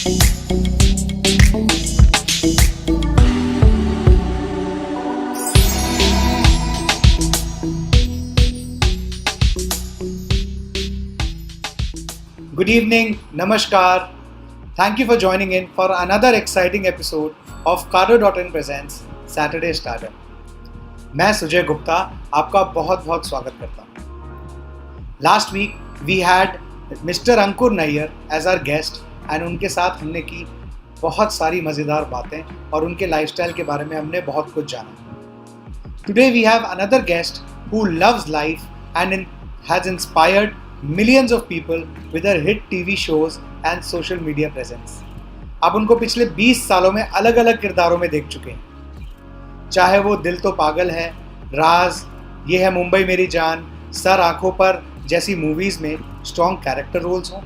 Good evening, Namaskar. Thank you for joining in for another exciting episode of Cardo.in presents Saturday Starter. मैं सुजय गुप्ता आपका बहुत बहुत स्वागत करता हूँ. Last week we had Mr. Ankur Nayyar as our guest and उनके साथ हमने की बहुत सारी मज़ेदार बातें और उनके लाइफस्टाइल के बारे में हमने बहुत कुछ जाना. Today we have another guest who loves life and has inspired millions of people with her hit TV shows and social media presence. आप उनको पिछले 20 सालों में अलग अलग किरदारों में देख चुके हैं. चाहे वो दिल तो पागल है, राज, ये है मुंबई मेरी जान, सर आंखों पर जैसी मूवीज़ में स्ट्रॉन्ग कैरेक्टर रोल्स हों,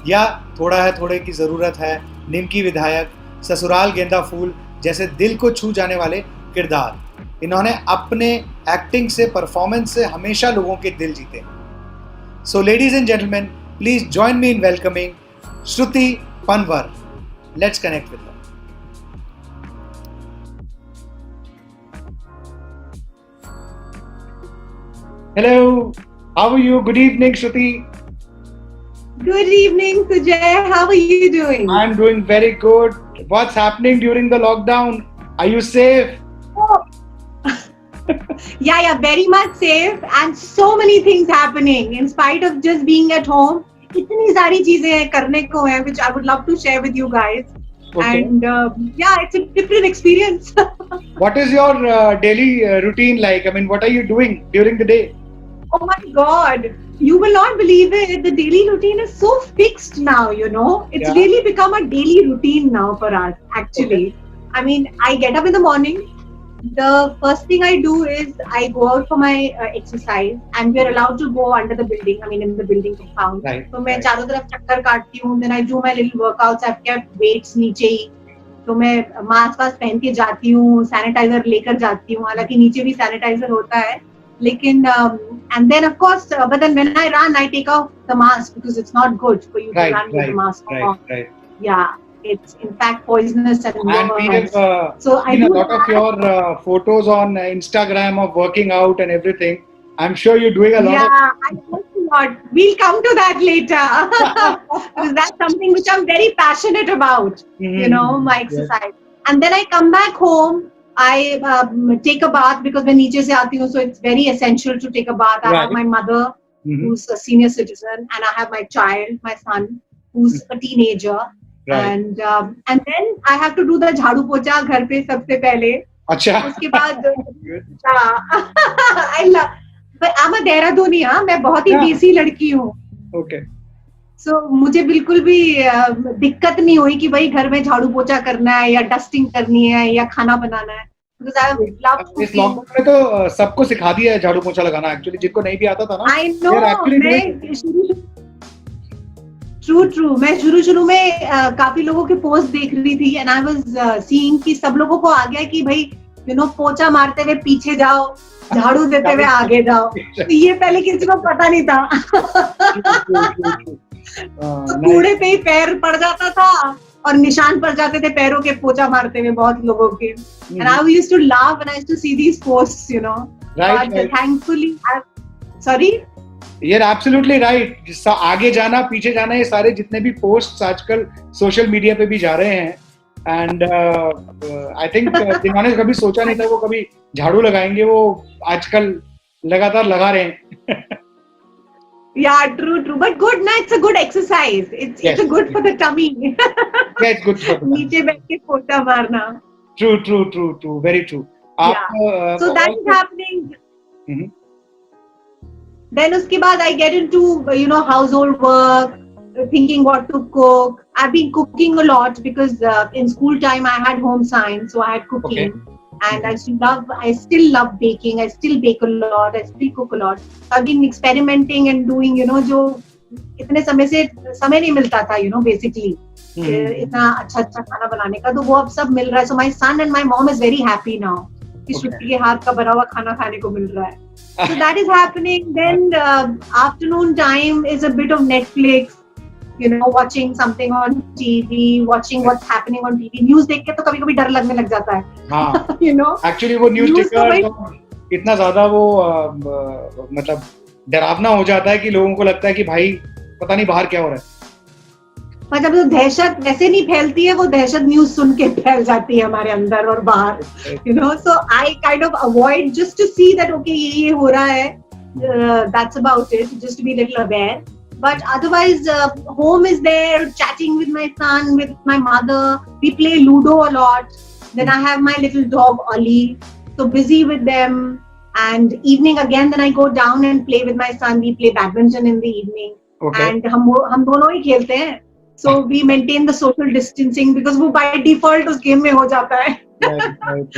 या थोड़ा है थोड़े की ज़रूरत है, निमकी विधायक, ससुराल गेंदा फूल जैसे दिल को छू जाने वाले किरदार. इन्होंने अपने एक्टिंग से, परफॉर्मेंस से हमेशा लोगों के दिल जीते. So ladies and gentlemen, please join me in welcoming Shruti Panwar. Let's connect with her. Hello, how are you? Good evening, Shruti. Good evening, Sujay. How are you doing? I'm doing very good. What's happening during the lockdown? Are you safe? Oh. Yeah, very much safe and so many things happening in spite of just being at home. इतनी सारी चीजें करने को हैं which I would love to share with you guys. Okay. And yeah, it's a different experience. What is your daily routine like? I mean, what are you doing during the day? Oh my God, you will not believe it. The daily routine is so fixed now, you know. It's really become a daily routine now for us, actually. Okay. I mean, I get up in the morning. The first thing I do is I go out for my exercise and we are allowed to go under the building, I mean in the building compound. Right, तो मैं चारों तरफ चक्कर काटती हूँ, then I do my little workouts. I've kept weights नीचे ही, तो मैं मास्क पहन के जाती हूँ, सैनिटाइजर लेकर जाती हूँ, हालांकि नीचे भी सैनिटाइजर होता है, लेकिन and then of course but then when I run I take off the mask because it's not good for you to run with the mask on. Yeah. It's in fact poisonous and we've so I do a lot of your photos on Instagram of working out and everything. I'm sure you're doing a lot. Yeah, I hope not. We'll come to that later. Because that's something which I'm very passionate about. You know, my exercise. And then I come back home. I take a bath because when नीचे से आती हूँ, so it's very essential to take a bath. I have my mother, who's a senior citizen, and I have my child, my son, who's a teenager. Right. And then I have to do the झाड़ू पोछा घर पे सबसे पहले. अच्छा. उसके बाद I love. But I'm a देहरादूनी, मैं बहुत ही देसी लड़की हूँ. Okay. So मुझे बिल्कुल भी दिक्कत नहीं हुई कि भाई घर में झाड़ू पोछा करना है या डस्टिंग करनी है या खाना बनाना है. Because I love cooking. इस लॉकडाउन में तो सबको सिखा दिया है झाड़ू पोछा लगाना. एक्चुअली जिनको नहीं भी आता था ना. I know. True. मैं शुरू में काफी लोगों के पोस्ट देख रही थी and I was seeing कि सब लोगों को आ गया कि भाई you know पोछा मारते हुए पीछे जाओ, झाड़ू देते हुए आगे जाओ. तो ये पहले किसी को पता नहीं था. तो कूड़े पे ही पैर पड़ जाता था और निशान पड़ जाते थे पैरों के पोछा मारते हुए बहुत लोगों के. And I used to laugh when I used to see these posts, you know. But thankfully, sorry. You're absolutely right. आगे जाना, पीछे जाना, ये सारे जितने भी पोस्ट्स आजकल सोशल मीडिया पे भी जा रहे हैं. एंड आई थिंक जिन्होंने कभी सोचा नहीं था वो कभी झाड़ू लगाएंगे, वो आजकल लगातार लगा रहे हैं. Yeah, true. But good, na, it's a good exercise. It's good for the tummy. Yeah, it's good for the tummy. नीचे बैठ के पोछा मारना. True. Very true. Yeah. So that is happening. Then उसके बाद I get into household work, thinking what to cook. I've been cooking a lot because in school time I had home science, so I had cooking. Okay. And I still love baking. I still bake a lot. I still cook a lot. I've been experimenting and doing, जो इतने समय नहीं मिलता था, basically. इतना अच्छा खाना बनाने का, तो वो अब सब मिल रहा है. So my son and my mom is very happy now. कि श्रुति के हाथ का बना हुआ खाना खाने को मिल रहा है. So that is happening. Then afternoon time is a bit of Netflix. you know, watching something on TV, watching what's happening on TV. News देख के तो कभी-कभी डर लगने लग जाता है. हाँ. You know. Actually वो न्यूज News तो भाई टिकर इतना ज्यादा वो मतलब डरावना हो जाता है कि लोगों को लगता है कि भाई पता नहीं बाहर क्या हो रहा है. मतलब तो दहशत वैसे नहीं फैलती है, वो दहशत न्यूज सुन के फैल जाती है हमारे अंदर और बाहर. You know, so I kind of avoid just to see that okay ये हो रहा है. That's about it. Just to be a little aware. But otherwise, home is there, chatting with my son, with my mother. We play Ludo a lot. Then I have my little dog Ollie. So busy with them. And evening again, then I go down and play with my son. We play badminton in the evening. Okay. And हम दोनों ही खेलते हैं. So we maintain the social distancing because वो by default उस game में हो जाता है. Right.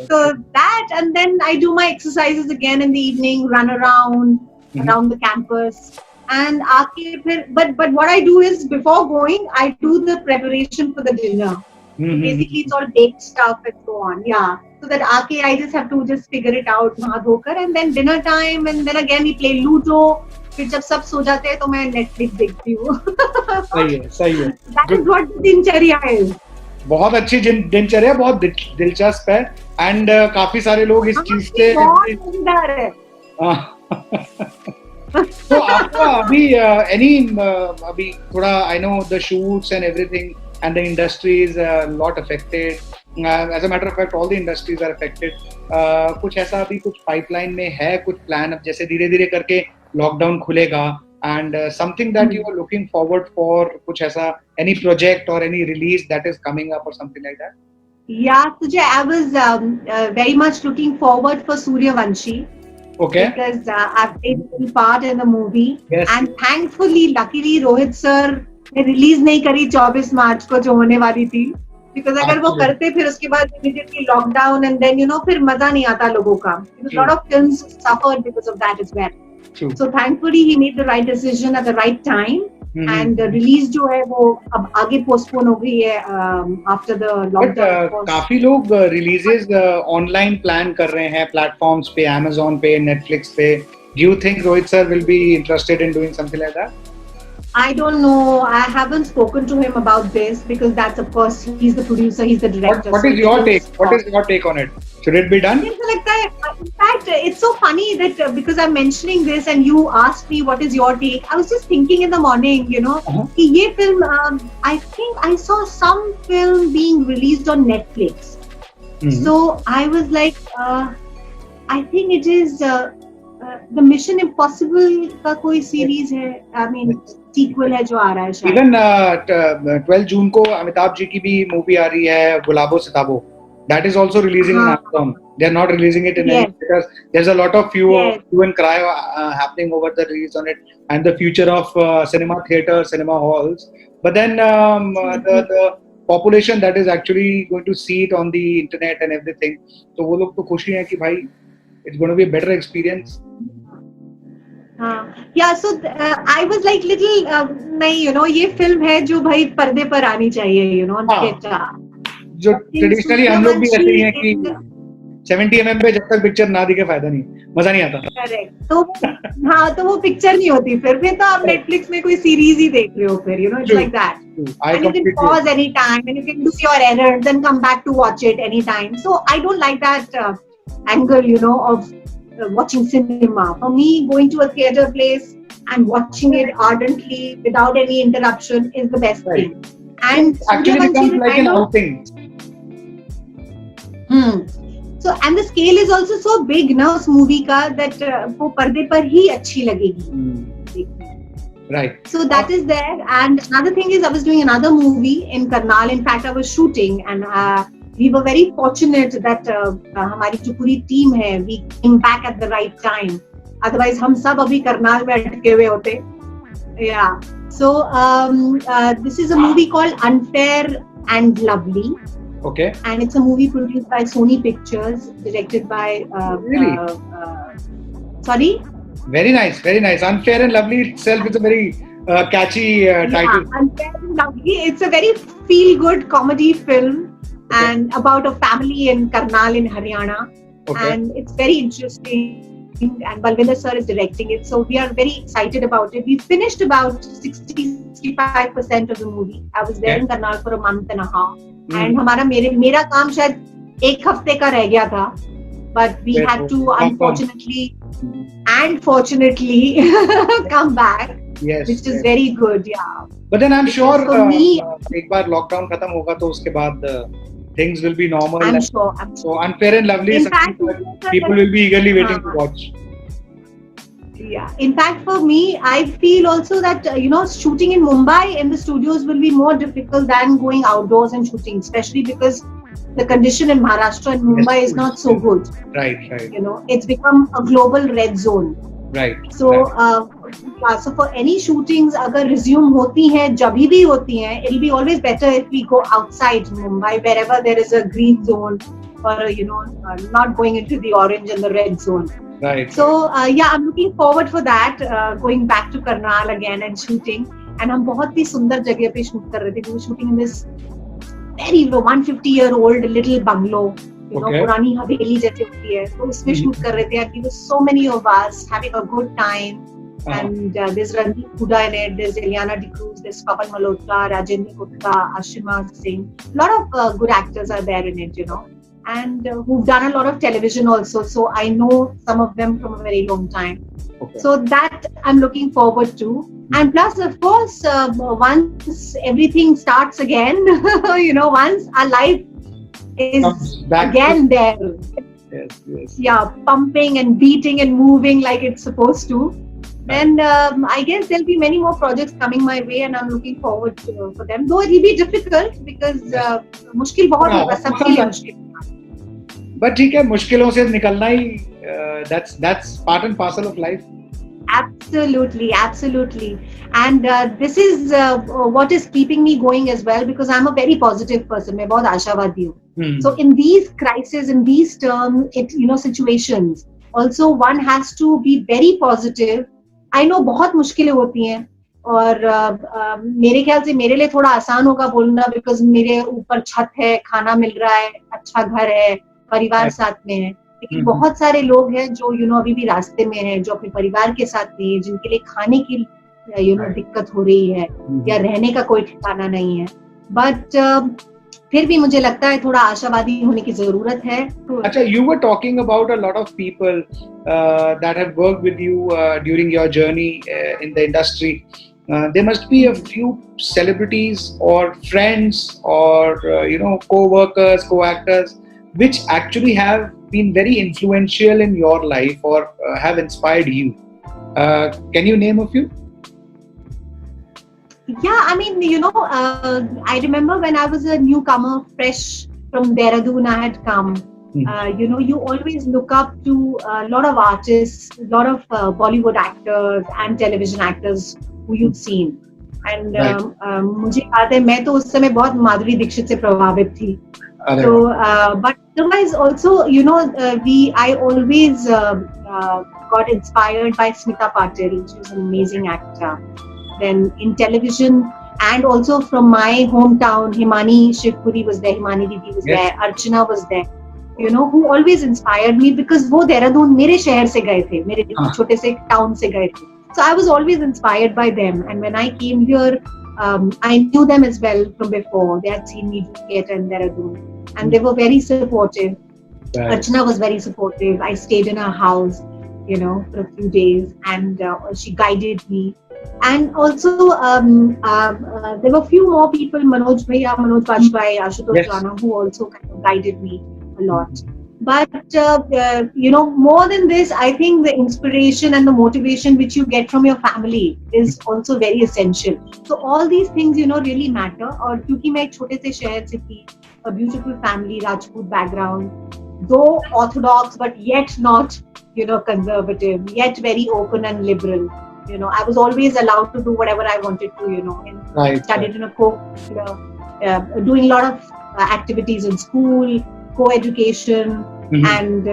So that, and then I do my exercises again in the evening, run around the campus, and आके फिर but what I do is before going, I do the preparation for the dinner. Basically, it's all baked stuff and so on. Yeah. So that आके I just have to just figure it out, नहा धोकर, and then dinner time, and then again we play Ludo. फिर जब सब सो जाते हैं तो मैं Netflix देखती हूँ. सही है. That is what the दिनचर्या is. बहुत अच्छी दिनचर्या, बहुत दिलचस्प है. एंड काफी सारे लोग इस चीज से बहुत मजेदार है. तो आपका अभी थोड़ा I know the shoots and everything and the industry is lot affected. As a matter of fact all the industries are affected. कुछ ऐसा अभी कुछ पाइपलाइन में है, कुछ प्लान अब जैसे धीरे धीरे करके लॉकडाउन खुलेगा and something that you are looking forward for, kuch aisa, any project or any release that is coming up or something like that? Yeah, Sujay, I was very much looking forward for Suryavanshi. Okay. Because I've played a part in the movie. Yes. And thankfully, luckily, Rohit sir ने release नहीं करी 24 मार्च को जो होने वाली थी. Because अगर वो करते फिर उसके बाद immediately lockdown and then you know फिर मजा नहीं आता लोगों का. Because a lot of films suffered because of that as well. True. So thankfully he made the right decision at the right time. And release जो है वो अब आगे postpone हो गई है after the lockdown. But काफी लोग releases online plan कर रहे हैं platforms पे, Amazon पे, Netflix पे. Do you think Rohit sir will be interested in doing something like that? I don't know. I haven't spoken to him about this because that's, of course, he's the producer, he's the director. What is your take? What is your take on it? Should it be done? In fact, it's so funny that because I'm mentioning this and you asked me what is your take. I was just thinking in the morning, you know, कि ये film, I think I saw some film being released on Netflix. So I was like, I think it is the Mission Impossible का कोई series है. I mean, sequel है जो आ रहा है शायद. Even 12 जून को अमिताभ जी की भी मूवी आ रही है गुलाबो Sitabo. That is also releasing on Amazon. They are not releasing it in India because there's a lot of hue and cry happening over the release on it and the future of cinema theater, cinema halls. But then the population that is actually going to see it on the internet and everything. तो वो लोग तो खुशी हैं कि भाई it's going to be a better experience. Yeah, so I was like little नहीं, you know, ये फिल्म है जो भाई पर्दे पर आनी चाहिए, you know, जो ट्रेडिशनली हम लोग भी ऐसे ही हैं कि 70 mm पे जब तक पिक्चर ना दिखे फायदा नहीं, मजा नहीं आता. करेक्ट. तो हाँ, तो वो पिक्चर नहीं होती फिर तो आप नेटफ्लिक्स में कोई सीरीज ही देख रहे हो फिर, you know, it's like that. And you can pause any time and you can do your errands and come back to watch it anytime. So I don't like that angle, you know, of watching cinema. For me, going to a theater place and watching it ardently without any interruption is the best thing. And actually becomes like an outing. So and the scale is also so big ना उस movie का that वो पर्दे पर ही अच्छी लगेगी. Right. So that is there. And another thing is I was doing another movie in Karnal. In fact, I was shooting and we were very fortunate that हमारी जो पूरी team है, we came back at the right time. Otherwise, हम सब अभी करनाल में अटके हुए होते. Yeah. So this is a movie called Unfair and Lovely. Okay. And it's a movie produced by Sony Pictures, directed by. Really? Sorry. Very nice, very nice. Unfair and Lovely itself is a very catchy title. Yeah, Unfair and Lovely. It's a very feel-good comedy film. And about a family in Karnal in Haryana. Okay. And it's very interesting. and Balvinder sir is directing it. So we are very excited about it. We finished about 60-65% of the movie. I was there in Karnal for a month and a half. And मेरा काम शायद एक हफ्ते का रह गया था. But we had to unfortunately and fortunately come back. Yes, which is very good, yeah. But then I'm sure एक बार lockdown खत्म होगा तो उसके बाद things will be normal. I'm sure. So Unfair and Lovely is something that people will be eagerly waiting to watch. Yeah. In fact, for me, I feel also that shooting in Mumbai in the studios will be more difficult than going outdoors and shooting, especially because the condition in Maharashtra and Mumbai is not so good. Right. It's become a global red zone. Right. So, so for any shootings, अगर resume होती हैं, जभी भी होती हैं, it'll be always better if we go outside Mumbai, wherever there is a green zone, or not going into the orange and the red zone. Right. So I'm looking forward for that. Going back to Karnal again and shooting. And हम बहुत ही सुंदर जगह पे shoot कर रहे थे. We were shooting in this very 150-year-old little bungalow. पुरानी हवेली जैसे होती है, तो उसमें शूट कर रहे थे. And there were so many of us having a good time. And there's Randeep Hooda in it, there's Ileana D'Cruz, there's Pawan Malhotra, Rajendra Gupta, Ashima Singh. A lot of good actors are there in it, and who've done a lot of television also. So I know some of them from a very long time. Okay. So that I'm looking forward to. And plus, of course, once everything starts again, once our life is again there. Yes. Yeah, pumping and beating and moving like it's supposed to. Then I guess there'll be many more projects coming my way, and I'm looking forward for them. Though it'll be difficult because मुश्किल बहुत होगा, सबके लिए मुश्किल. But ठीक है, मुश्किलों से निकलना ही that's part and parcel of life. Absolutely. And this is what is keeping me going as well, because I'm a very positive person. मैं बहुत आशावादी हूँ. So in these crises, in these situations, also one has to be very positive. I know बहुत मुश्किलें होती हैं, और मेरे ख्याल से मेरे लिए थोड़ा आसान होगा बोलना, because मेरे ऊपर छत है, खाना मिल रहा है, अच्छा घर है, परिवार साथ में है. लेकिन बहुत सारे लोग हैं जो अभी भी रास्ते में हैं, जो अपने परिवार के साथ नहीं है, जिनके लिए खाने की दिक्कत हो रही है, या रहने का कोई ठिकाना नहीं है. बट फिर भी मुझे लगता है थोड़ा आशावादी होने की जरूरत है. अच्छा, you were talking about a lot of people that have worked with you during your journey in the industry. There must be a few celebrities or friends or co-workers, co-actors which actually have been very influential in your life or have inspired you. Can you name a few? Yeah, I mean, I remember when I was a newcomer, fresh from Dehradun, I had come. You always look up to a lot of artists, a lot of Bollywood actors and television actors who you've seen. And मुझे याद है, मैं तो उस समय बहुत माधुरी दीक्षित से प्रभावित थी. So, but otherwise also, I always got inspired by Smita Patil. She was an amazing actor. Then in television, and also from my hometown, Himani Shivpuri was there, Himani Didi was there, Archana was there, who always inspired me, because वो देहरादून मेरे शहर से गए थे, मेरे छोटे से town से गए थे. So I was always inspired by them. And when I came here, I knew them as well from before. They had seen me do theatre in Dehradun, and they were very supportive. Right. Archana was very supportive. I stayed in her house, for a few days, and she guided me. And also, there were a few more people, Manoj Bajpayee, Ashutosh Rana, who also kind of guided me a lot. But, more than this, I think the inspiration and the motivation which you get from your family is also very essential. So all these things, really matter. और क्योंकि मैं एक छोटे से शहर से थी, a beautiful family, Rajput background, though orthodox, but yet not, conservative, yet very open and liberal. I was always allowed to do whatever I wanted to, and studied in a doing a lot of activities in school, co-education, and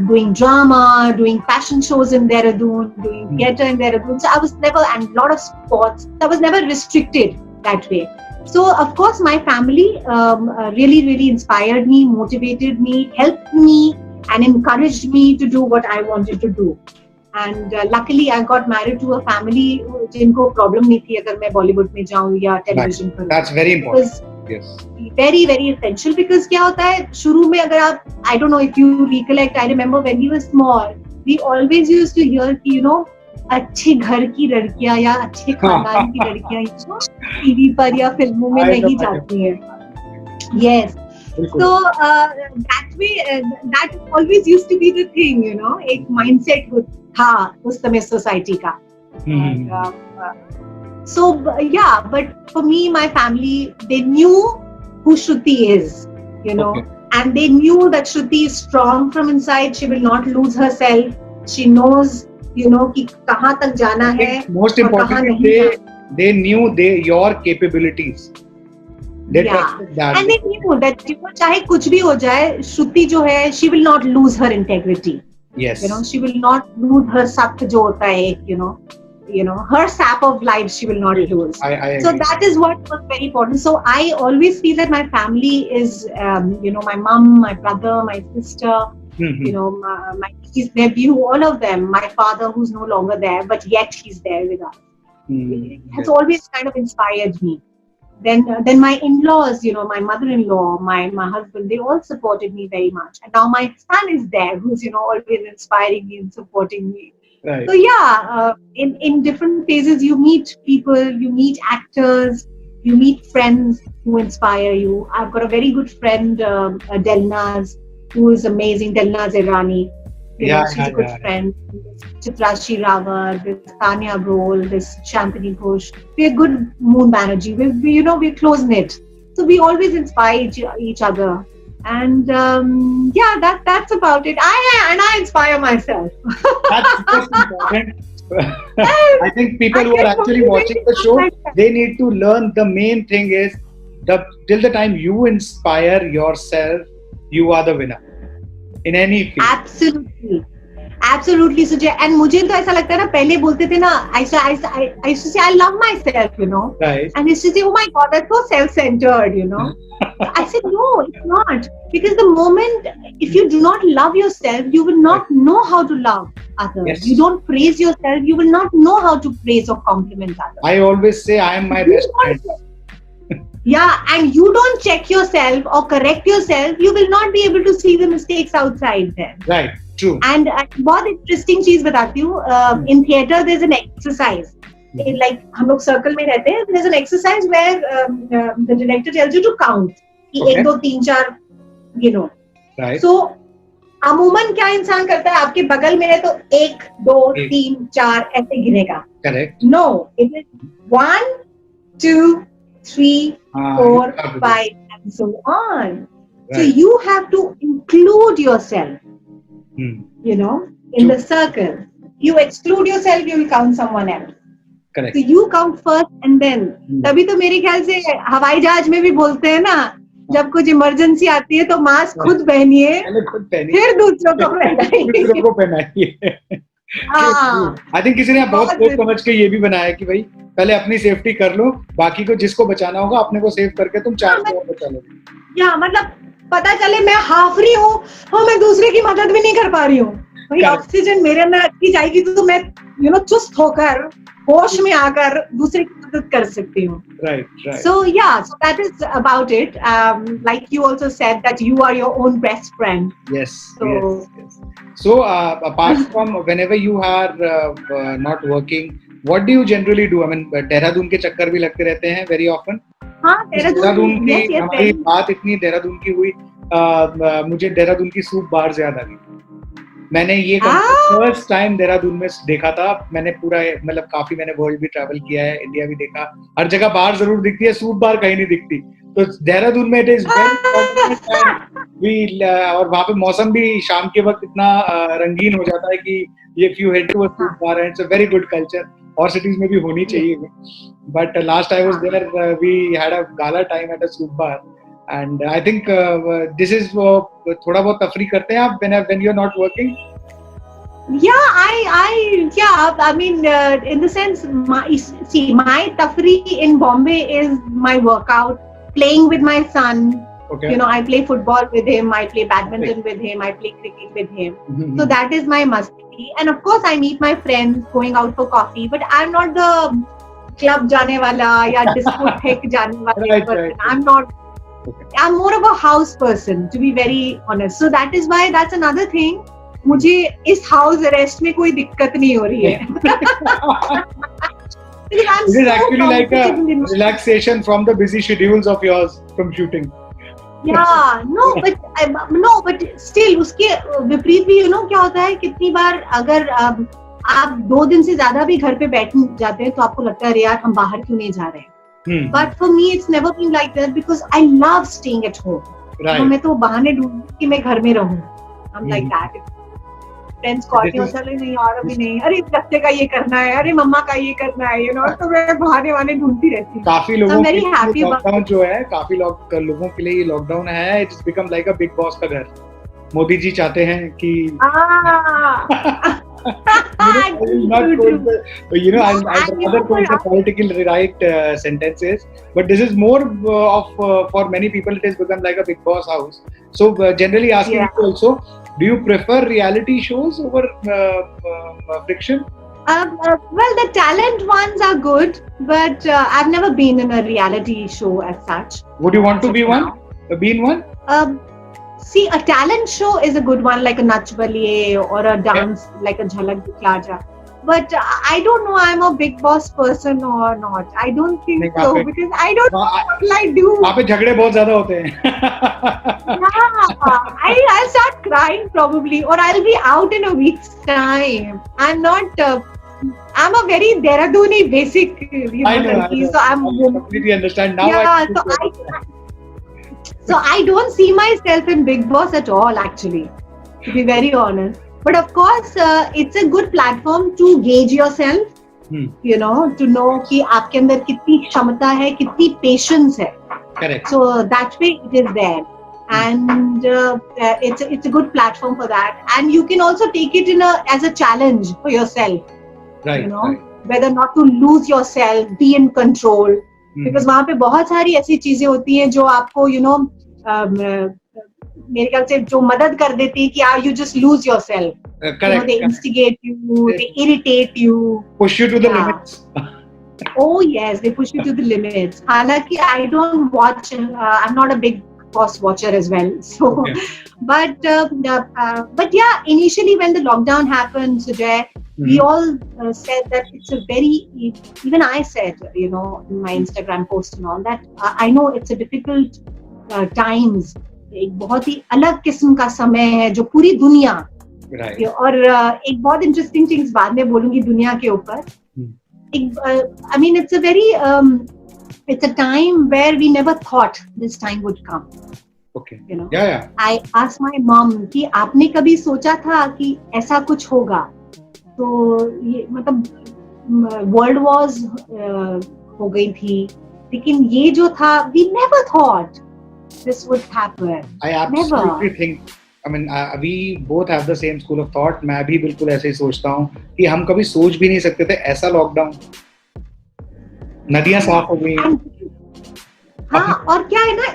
doing drama, doing fashion shows in Dehradun, doing theatre in Dehradun. So I was never, and a lot of sports. I was never restricted that way. So of course my family really, really inspired me, motivated me, helped me and encouraged me to do what I wanted to do. And luckily I got married to a family जिनको problem नहीं थी अगर मैं Bollywood में जाऊँ या television पर. That's very important. Yes. Very very essential, because क्या होता है शुरू में अगर आप, I don't know if you recollect, I remember when we were small, we always used to hear कि अच्छे घर की लड़कियां या अच्छे खानदान की लड़कियां टीवी पर या फिल्मों में नहीं जाती हैं. Yes. So that way, that always used to be the thing, एक mindset था उस समय society का. So yeah, but for me, my family, they knew who Shruti is, and they knew that Shruti is strong from inside. She will not lose herself. She knows, कि कहाँ तक जाना है. Most importantly, they knew your capabilities. They trusted that. And they knew that चाहे कुछ भी हो जाए, Shruti जो है, she will not lose her integrity. Yes. She will not lose her sap जो होता है, her sap of life she will not lose. I so that is what was very important. So I always feel that my family is, my mom, my brother, my sister, my niece, nephew, all of them. My father, who's no longer there, but yet he's there with us. It has always kind of inspired me. Then my in-laws, my mother-in-law, my husband, they all supported me very much. And now my son is there, who's always inspiring me and supporting me. Right. So yeah, in different phases you meet people, you meet actors, you meet friends who inspire you. I've got a very good friend, Delnaz, who is amazing. Delnaz Irani. She's a good friend. Chitrashi Rawat, this Tanya Brol, this Shantini Ghosh. We're good moon Banerjee. We're close knit. So we always inspire each other. And that's about it. I inspire myself. That's important. I think people who are actually watching the show, they need to learn. The main thing is, till the time you inspire yourself, you are the winner in any field. Absolutely, Sujay. And मुझे तो ऐसा लगता है ना, पहले बोलते थे ना, I used to say I love myself, Right. And I used to say, oh my God, that's so self-centered, I said, no, it's not. Because the moment, if you do not love yourself, you will not know how to love others. Yes. You don't praise yourself, you will not know how to praise or compliment others. I always say I am my best friend. Yeah, and you don't check yourself or correct yourself, you will not be able to see the mistakes outside there. Right, true. And बहुत interesting चीज बताती हूँ. In theatre, there's an exercise. Like हम लोग circle में रहते हैं. There's an exercise where the director tells you to count. कि 1, 2, 3, 4, Right. So अमूमन क्या इंसान करता है, आपके बगल में है तो 1, 2, 3, 4 ऐसे गिनेगा. Correct. No, it is 1, 2, 3, 4, 5, and so on. Right. So you have to include yourself, in the circle. You exclude yourself, you will count someone else. Correct. So you count first and then. तभी तो मेरे ख्याल से हवाई जहाज में भी बोलते हैं ना, जब कुछ इमरजेंसी आती है तो मास्क खुद पहनिए, फिर दूसरों को पहनाइए. आई थिंक किसी ने बहुत सोच समझ के ये भी बनाया कि भाई पहले अपनी सेफ्टी कर लो, बाकी को जिसको बचाना होगा अपने को सेव करके तुम 4 को बचा लो. मतलब पता चले मैं हाफरी हूँ और मैं दूसरे की मदद भी नहीं कर पा रही हूँ. भाई ऑक्सीजन मेरे अंदर अच्छी जाएगी तो मैं चुस्त होकर होश में आकर दूसरे की मदद कर सकती हूँ. Right. So that is about it. Like you also said that you are your own best friend. Yes. So apart from whenever you are not working, what do you generally do? I mean, Dehradun के चक्कर भी लगते रहते हैं very often. हाँ, देहरादून की हमारी बात इतनी देहरादून की हुई, मुझे देहरादून की सूप बार से याद आ गई. मैंने ये फर्स्ट टाइम देहरादून में देखा था. मैंने पूरा मतलब काफी मैंने वर्ल्ड भी ट्रैवल किया है, इंडिया भी देखा, हर जगह बार जरूर दिखती है, सूप बार कहीं नहीं दिखती. तो देहरादून में इट इज वेरी, और वहाँ पे मौसम भी शाम के वक्त इतना रंगीन हो जाता है कि if you head to a soup bar, it's a very good culture. और सिटीज में भी होनी चाहिए. But last I was there, we had a gala time at a soup bar. And I think this is थोड़ा बहुत तफरी करते हैं आप when you're not working? Yeah, I mean, in the sense, my tafri in Bombay is my workout, playing with my son, Okay. You know, I play football with him, I play badminton with him, I play cricket with him. Mhm. So that is my masti. And of course, I meet my friends going out for coffee, but I'm not the club jane wala ya discotheque jane wala Right, person. right. I'm not. Okay. I'm more of a house person, to be very honest. So that is why that's another thing. मुझे इस house arrest में कोई दिक्कत नहीं हो रही है. Because I'm It is so actually like a comfortable in my- relaxation from the busy schedules of yours from shooting. Yeah, no, but still उसके विपरीत भी क्या होता है, कितनी बार अगर आप 2 दिन से ज्यादा भी घर पे बैठ जाते हैं तो आपको लगता है अरे यार हम बाहर क्यों नहीं जा रहे हैं. But for me it's never been like that because I love staying at home. Right. मैं तो बहाने ढूंढती कि मैं घर में रहूं. I'm like that. Friends call me, चले नहीं यार अभी नहीं, अरे इस हफ्ते का ये करना है, अरे मम्मा का ये करना है, तो मैं बहाने वाने ढूंढती रहती हूँ. काफी लोगों के very happy लिए about लॉकडाउन जो है, काफी लोगों के लिए ये लॉकडाउन है, it's become like a big boss का घर. मोदी जी चाहते हैं कि I will not quote the, I'll rather quote the politically right sentences, but this is more for many people, it has become like a big boss house. So generally asking you also, do you prefer reality shows over fiction? Well, the talent ones are good, but I've never been in a reality show as such. Would you want to be one? Be in one? See, a talent show is a good one, like a Nach Baliye or a dance, like a Jhalak Dikhla Ja. But I don't know, I'm a big boss person or not. I don't think so, because I don't know what will I do. वहाँ पे झगड़े बहुत ज़्यादा होते हैं. Yeah, I'll start crying probably, or I'll be out in a week's time. I'm not. I'm a very Dehraduni basic, I know. So I'm completely understand now. Yeah, so I don't see myself in Big Boss at all, actually, to be very honest. But of course, it's a good platform to gauge yourself, to know कि आपके अंदर कितनी क्षमता है, कितनी patience है. Correct. So that way it is there. And it's a good platform for that. And you can also take it as a challenge for yourself. Right. Right. Whether not to lose yourself, be in control. Because वहाँ पे बहुत सारी ऐसी चीजें होती हैं जो आपको मेरे ख्याल से जो मदद कर देती है कि you just lose yourself. Correct. They instigate you, they irritate you, push you to the limits. Oh yes, they push you to the limits. हालांकि I don't watch. I'm not a big boss watcher as well. So, but yeah, initially when the lockdown happened, Sujay, we all said that it's a very, even I said, in my Instagram post and all that, I know it's a difficult times. एक बहुत ही अलग किस्म का समय है जो पूरी दुनिया, और एक बहुत इंटरेस्टिंग थिंग्स बाद में बोलूंगी दुनिया के ऊपर. I mean, it's a very, it's a time where we never thought this time would come. Okay. Yeah. I asked my mom कि आपने कभी सोचा था कि ऐसा कुछ होगा? तो ये मतलब वर्ल्ड वॉर्स हो गई थी, लेकिन ये जो था we never thought this would happen. I absolutely think, I mean, we both have the same school of thought. मैं भी बिल्कुल ऐसे ही सोचता हूँ कि हम कभी सोच भी नहीं सकते थे ऐसा लॉकडाउन. नदियाँ साफ हो गई. हाँ, और क्या है ना,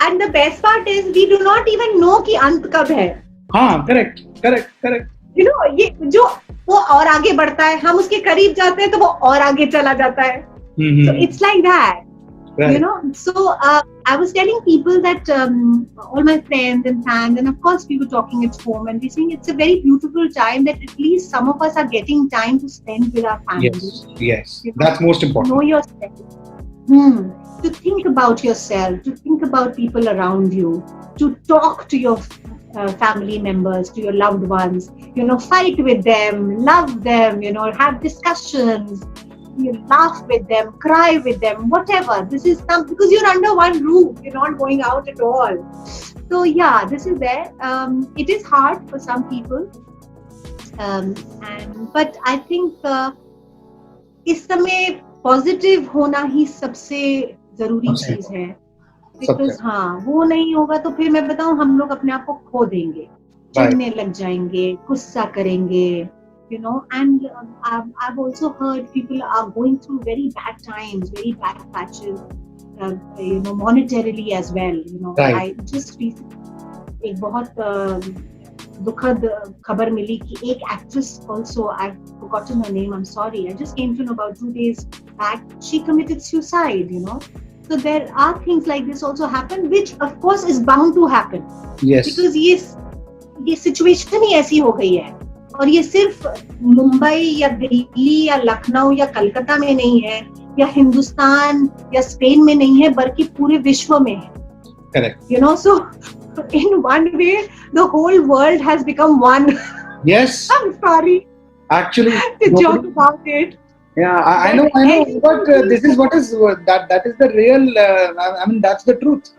and the best part is we do not even know कि अंत कब है. हाँ, correct. ये जो वो और आगे बढ़ता है, हम उसके करीब जाते हैं तो वो और आगे चला जाता है. So it's like that. Right. So I was telling people that all my friends and fans, and of course we were talking at home, and we're saying it's a very beautiful time that at least some of us are getting time to spend with our families. Yes. That's most important. Know yourself. To think about yourself, to think about people around you, to talk to your family members, to your loved ones, fight with them, love them, have discussions, laugh with them, cry with them, whatever. This is because you're under one roof, you're not going out at all. So yeah, this is there. It is hard for some people, but I think इस समय positive होना ही सबसे जरूरी चीज है. Because वो नहीं होगा तो फिर मैं बताऊं हम लोग अपने आप को खो देंगे, चिढ़ने लग जाएंगे, गुस्सा करेंगे, and I've also heard people are going through very bad times, very bad patches, monetarily as well. Right. I just recently एक बहुत दुखद खबर मिली कि एक actress also, I've forgotten her name, I'm sorry, I just came to know about 2 days back, she committed suicide. So there are things like this also happen, which of course is bound to happen. Yes. Because ये situation ही ऐसी हो गई है, और ये सिर्फ मुंबई या दिल्ली या लखनऊ या कलकत्ता में नहीं है, या हिंदुस्तान या स्पेन में नहीं है, बल्कि पूरे विश्व में है. Correct. So in one way, the whole world has become one. Yes. I'm sorry Actually, to joke about it. Yeah, I know, but this is what is that is the real. I mean, that's the truth.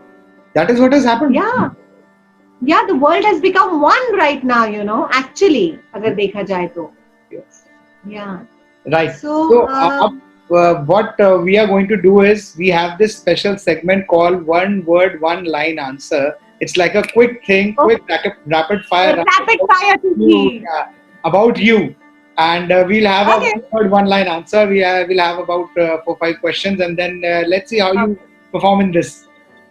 That is what has happened. Yeah, the world has become one right now. Actually, अगर देखा जाए तो. Yes. Yeah. Right. So what we are going to do is we have this special segment called one word, one line answer. It's like a quick thing, quick rapid fire. Rapid fire to me. About you. And we'll have a one word, one line answer. We'll have about 4-5 questions, and then let's see how you perform in this.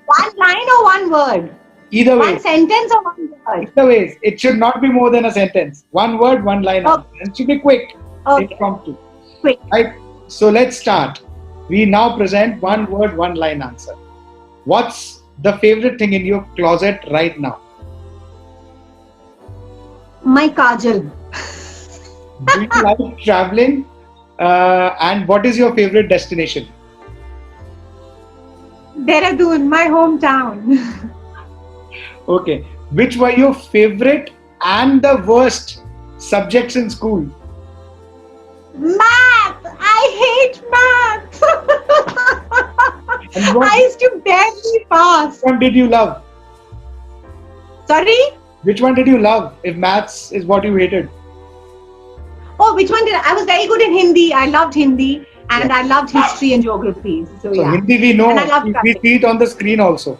One line or one word? Either way. One sentence or one word? Either ways. It should not be more than a sentence. One word, one line answer. And it should be quick. Impromptu. Quick. Right? So let's start. We now present one word, one line answer. What's the favorite thing in your closet right now? My kajal. Do you like traveling? And what is your favorite destination? Dehradun, my hometown. Okay. Which were your favorite and the worst subjects in school? Math! I hate math! I used to barely pass. Which one did you love? Sorry? Which one did you love if maths is what you hated? Oh, which one did I was very good in Hindi. I loved Hindi, and I loved history and geography. So yeah. Hindi we know. And I loved we see it on the screen also.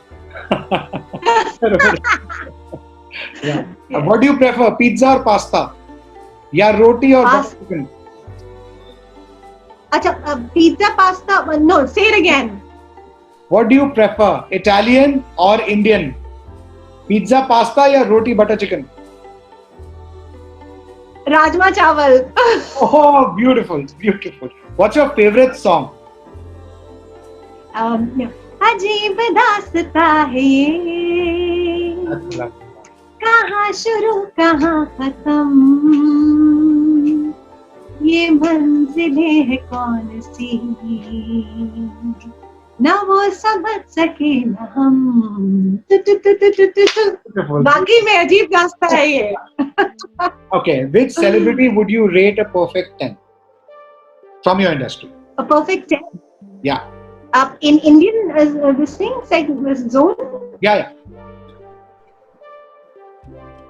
Yeah. What do you prefer, pizza or pasta? Yeah, roti or butter chicken? Pizza, pasta. No, say it again. What do you prefer, Italian or Indian? Pizza, pasta, or roti, butter chicken? Rajma chawal. Oh, beautiful, beautiful. What's your favorite song? अजीब दास्ता है ये, कहाँ शुरू कहाँ खत्म, ये मंजिलें है कौन सी, ना वो समझ सके ना हम. बाकी में अजीब दास्ता है ये. Okay, which celebrity would you rate a perfect 10 from your industry? A perfect 10? Yeah. In Indian this thing, this zone? Yeah.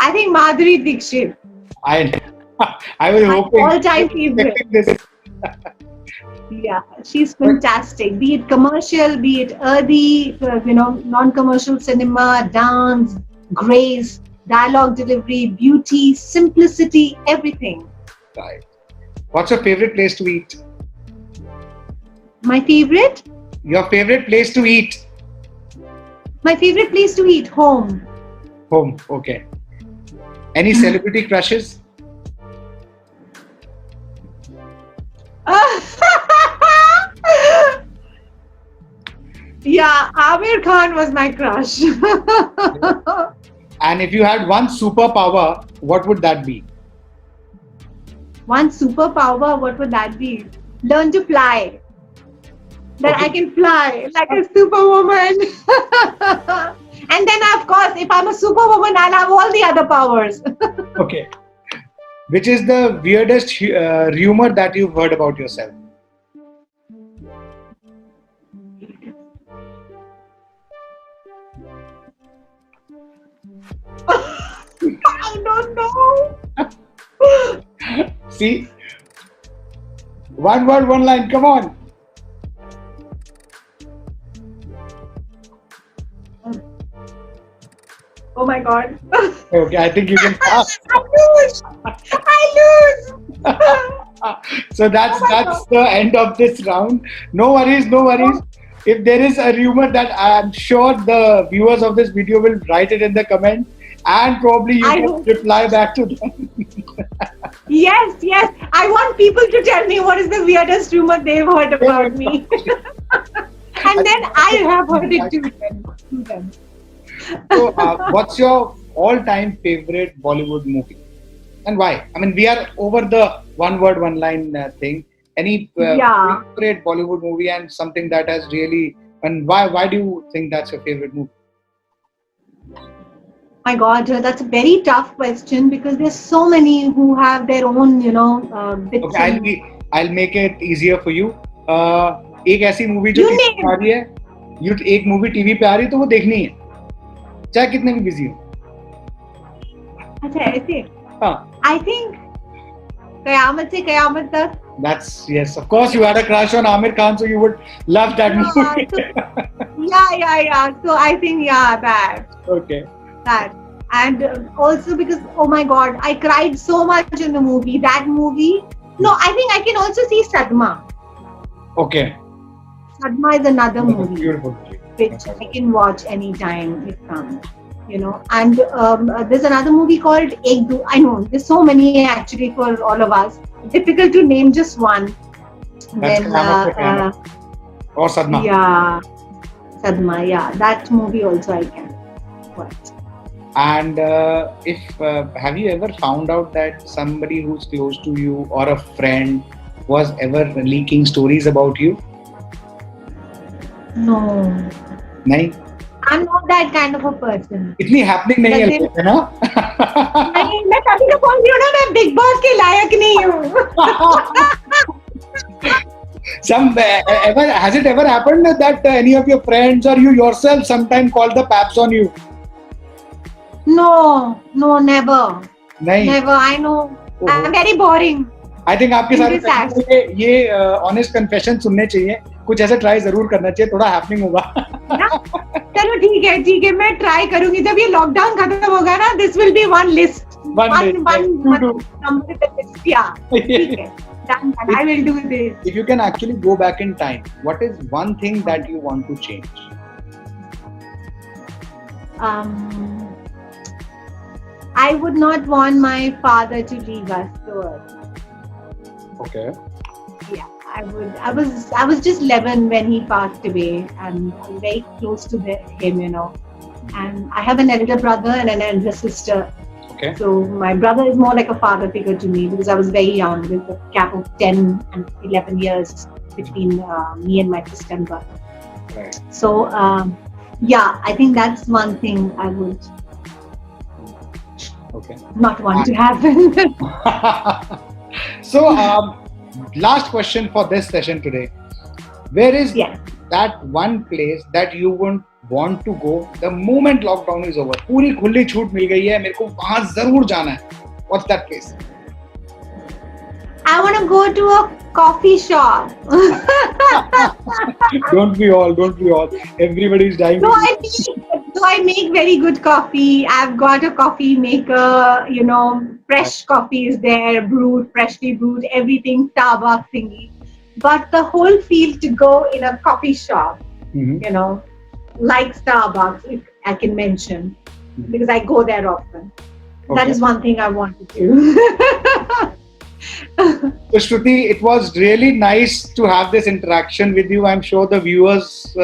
I think Madhuri Dixit. I was hoping. All-time favorite. This. Yeah, she's fantastic. Be it commercial, be it earthy, non-commercial cinema, dance, grace, dialogue delivery, beauty, simplicity, everything. Right. What's your favorite place to eat? My favorite? Your favorite place to eat? My favorite place to eat, home. Home, okay. Any celebrity crushes? Yeah, Amir Khan was my crush. And if you had one superpower, what would that be? One superpower, what would that be? Learn to fly. That I can fly like a superwoman. And then, of course, if I'm a superwoman, I'll have all the other powers. Okay. Which is the weirdest rumor that you've heard about yourself? I don't know. See? One word, one line. Come on. Oh my God. Okay, I think you can pass. I lose. So that's the end of this round. No worries. if there is a rumor, that I'm sure the viewers of this video will write it in the comment, and probably you I can hope. reply back to them. Yes, yes. I want people to tell me what is the weirdest rumor they've heard about me. And then I have heard it to them. So, what's your all-time favorite Bollywood movie, and why? I mean, we are over the one word, one line thing. Any Yeah. favorite Bollywood movie, and something that has really, and why? Why do you think that's your favorite movie? My God, that's a very tough question because there's so many who have their own, bits. Okay, I'll make it easier for you. एक ऐसी movie जो You TV name. पे आ रही है, एक movie TV पे आ रही है तो वो देखनी है, चाहे कितने भी बिजी हो. अच्छा ऐसे. हाँ. I think कयामत से कयामत तक. That's, yes, of course you had a crush on Amir Khan, so you would love that movie. Yeah. So I think that. Okay. That. And also because, oh my God, I cried so much in the movie. That movie. No, I think I can also see Sadma. Okay. Sadma is another movie Beautiful movie. which I can watch anytime it comes. And there's another movie called Ek Do. I know there's so many actually for all of us. Difficult to name just one. That's Then or Sadma. yeah, Sadma. Yeah, that movie also I can watch. And if have you ever found out that somebody who's close to you or a friend was ever leaking stories about you? No, नहीं. I'm not that kind of a person. इतनी happening नहीं है Doesn't- है ना? नहीं, मैं तभी तो बोल रही हूँ ना, मैं बिग बॉस के लायक नहीं हूँ. Has it ever happened that any of your friends or you yourself sometime call the paps on you? No, never. नहीं. Never. I know. I'm very boring. I think आपके सारे This friends को ये honest confession सुनने चाहिए. कुछ ऐसे try जरूर करना चाहिए, थोड़ा हैपनिंग होगा. चलो ठीक है, मैं ट्राई करूंगी. जब ये लॉकडाउन खत्म होगा ना, this will be one list. One number the list. Yeah. ठीक है. Done. I will do this. If you can actually go back in time, what is one thing that you want to change? I would not want my father to leave us so early. Okay. Yeah, I was just 11 when he passed away, and I'm very close to him, And I have an elder brother and an elder sister. Okay. So my brother is more like a father figure to me because I was very young. There's a gap of 10 and 11 years between me and my sister and brother. Right. So I think that's one thing I would not want to happen. So, last question for this session today. Where is that one place that you would want to go the moment lockdown is over? पूरी खुली छूट मिल गई है, मेरे को वहाँ जरूर जाना है. What's that place? I want to go to a coffee shop. Don't we all? Everybody is dying. So I make very good coffee. I've got a coffee maker, fresh coffee is there, freshly brewed, everything, Starbucks thingy. But the whole feel to go in a coffee shop, like Starbucks, if I can mention, because I go there often. Okay. That is one thing I want to do. So Shruti, it was really nice to have this interaction with you. I'm sure the viewers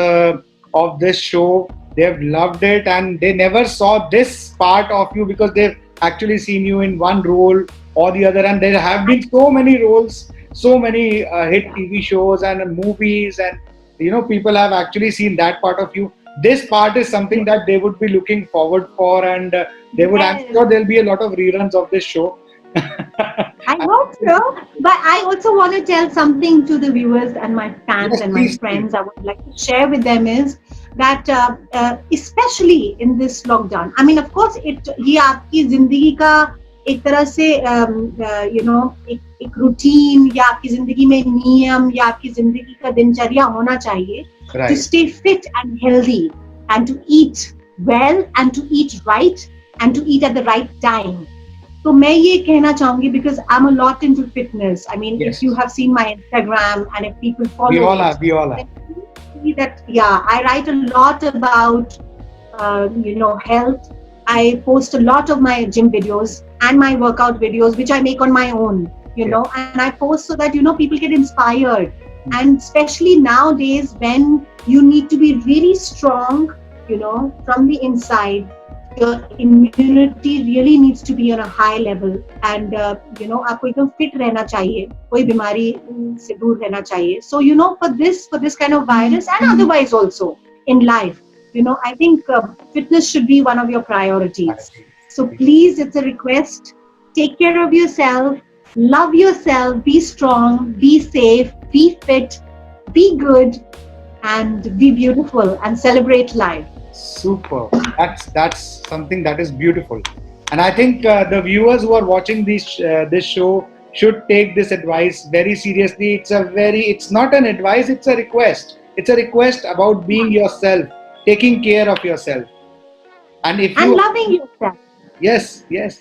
of this show, they've loved it, and they never saw this part of you because they've actually seen you in one role or the other, and there have been so many roles, so many hit TV shows and movies, and people have actually seen that part of you. This part is something that they would be looking forward for, and they would. I'm sure there'll be a lot of reruns of this show. I hope so, but I also want to tell something to the viewers and my fans and my friends. I would like to share with them is that especially in this lockdown, I mean, of course, ये आपकी जिंदगी का एक तरह से एक routine या आपकी जिंदगी में नियम या आपकी जिंदगी का दिनचर्या होना चाहिए to stay fit and healthy and to eat well and to eat right and to eat at the right time. So मैं ये कहना चाहूँगी because I'm a lot into fitness. I mean, if you have seen my Instagram and if people follow we all are. see that, yeah, I write a lot about, health. I post a lot of my gym videos and my workout videos, which I make on my own, and I post so that, people get inspired. And especially nowadays when you need to be really strong, from the inside, your immunity really needs to be on a high level. And, आपको एकदम fit रहना चाहिए, कोई बीमारी से दूर रहना चाहिए. So, for this kind of virus and otherwise also in life, I think fitness should be one of your priorities. So please, it's a request. Take care of yourself, love yourself, be strong, be safe, be fit, be good, and be beautiful and celebrate life. Super. That's something that is beautiful, and I think the viewers who are watching this show should take this advice very seriously. It's not an advice; it's a request. It's a request about being yourself, taking care of yourself, and loving yourself. Yes, yes.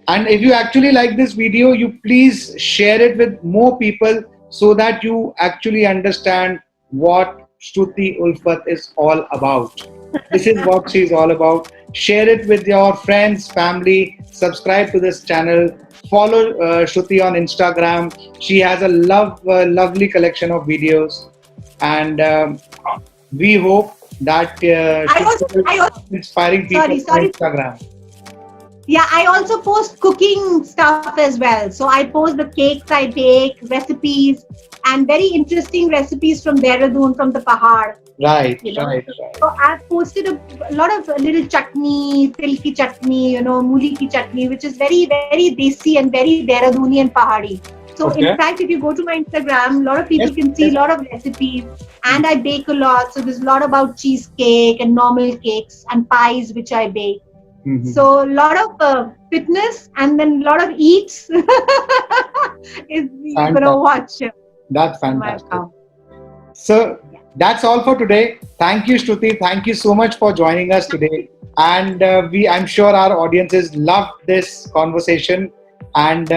And if you actually like this video, you please share it with more people so that you actually understand what Shruti Ulfat is all about. This is what she's all about. Share it with your friends, family. Subscribe to this channel. Follow Shruti on Instagram. She has a lovely collection of videos. And we hope that I also inspiring people on Instagram. Yeah, I also post cooking stuff as well. So I post the cakes I bake, recipes, and very interesting recipes from Dehradun, from the Pahad. Right. So I've posted a lot of little chutney, til ki chutney, mooli ki chutney, which is very, very desi and very Dehraduni and Pahadi. So in fact, if you go to my Instagram, a lot of people can see a lot of recipes, and I bake a lot. So there's a lot about cheesecake and normal cakes and pies, which I bake. Mm-hmm. So a lot of fitness and then a lot of eats is you're gonna watch. That's fantastic. So that's all for today. Thank you, Shruti. Thank you so much for joining us today. And I'm sure our audiences loved this conversation. And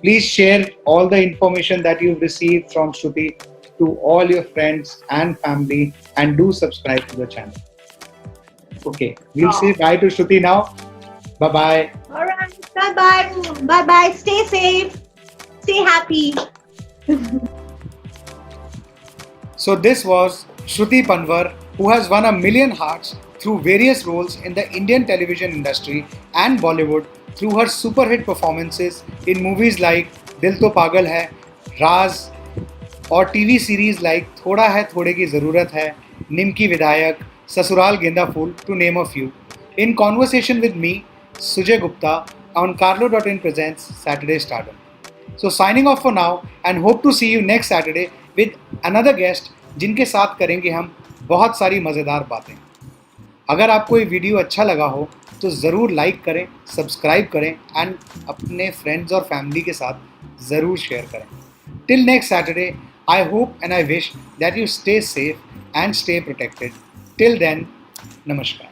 please share all the information that you've received from Shruti to all your friends and family, and do subscribe to the channel. Okay, we'll say bye to Shruti now. Bye-bye. All right, bye-bye. Bye-bye. Stay safe. Stay happy. So this was Shruti Panwar, who has won 1 million hearts through various roles in the Indian television industry and Bollywood through her super hit performances in movies like Dil To Pagal Hai, Raaz, or TV series like Thoda Hai Thode Ki Zarurat Hai, Nimki Vidayak, Sasural Genda Phool, to name a few. In conversation with me, Sujay Gupta, on Carlo.in presents Saturday Stardom. So signing off for now, and hope to see you next Saturday with another guest, जिनके साथ करेंगे हम बहुत सारी मज़ेदार बातें. अगर आपको ये वीडियो अच्छा लगा हो तो ज़रूर लाइक करें, सब्सक्राइब करें एंड अपने फ्रेंड्स और फैमिली के साथ ज़रूर शेयर करें. Till next Saturday, I hope and I wish that you stay safe and stay protected. Till then, namaskar.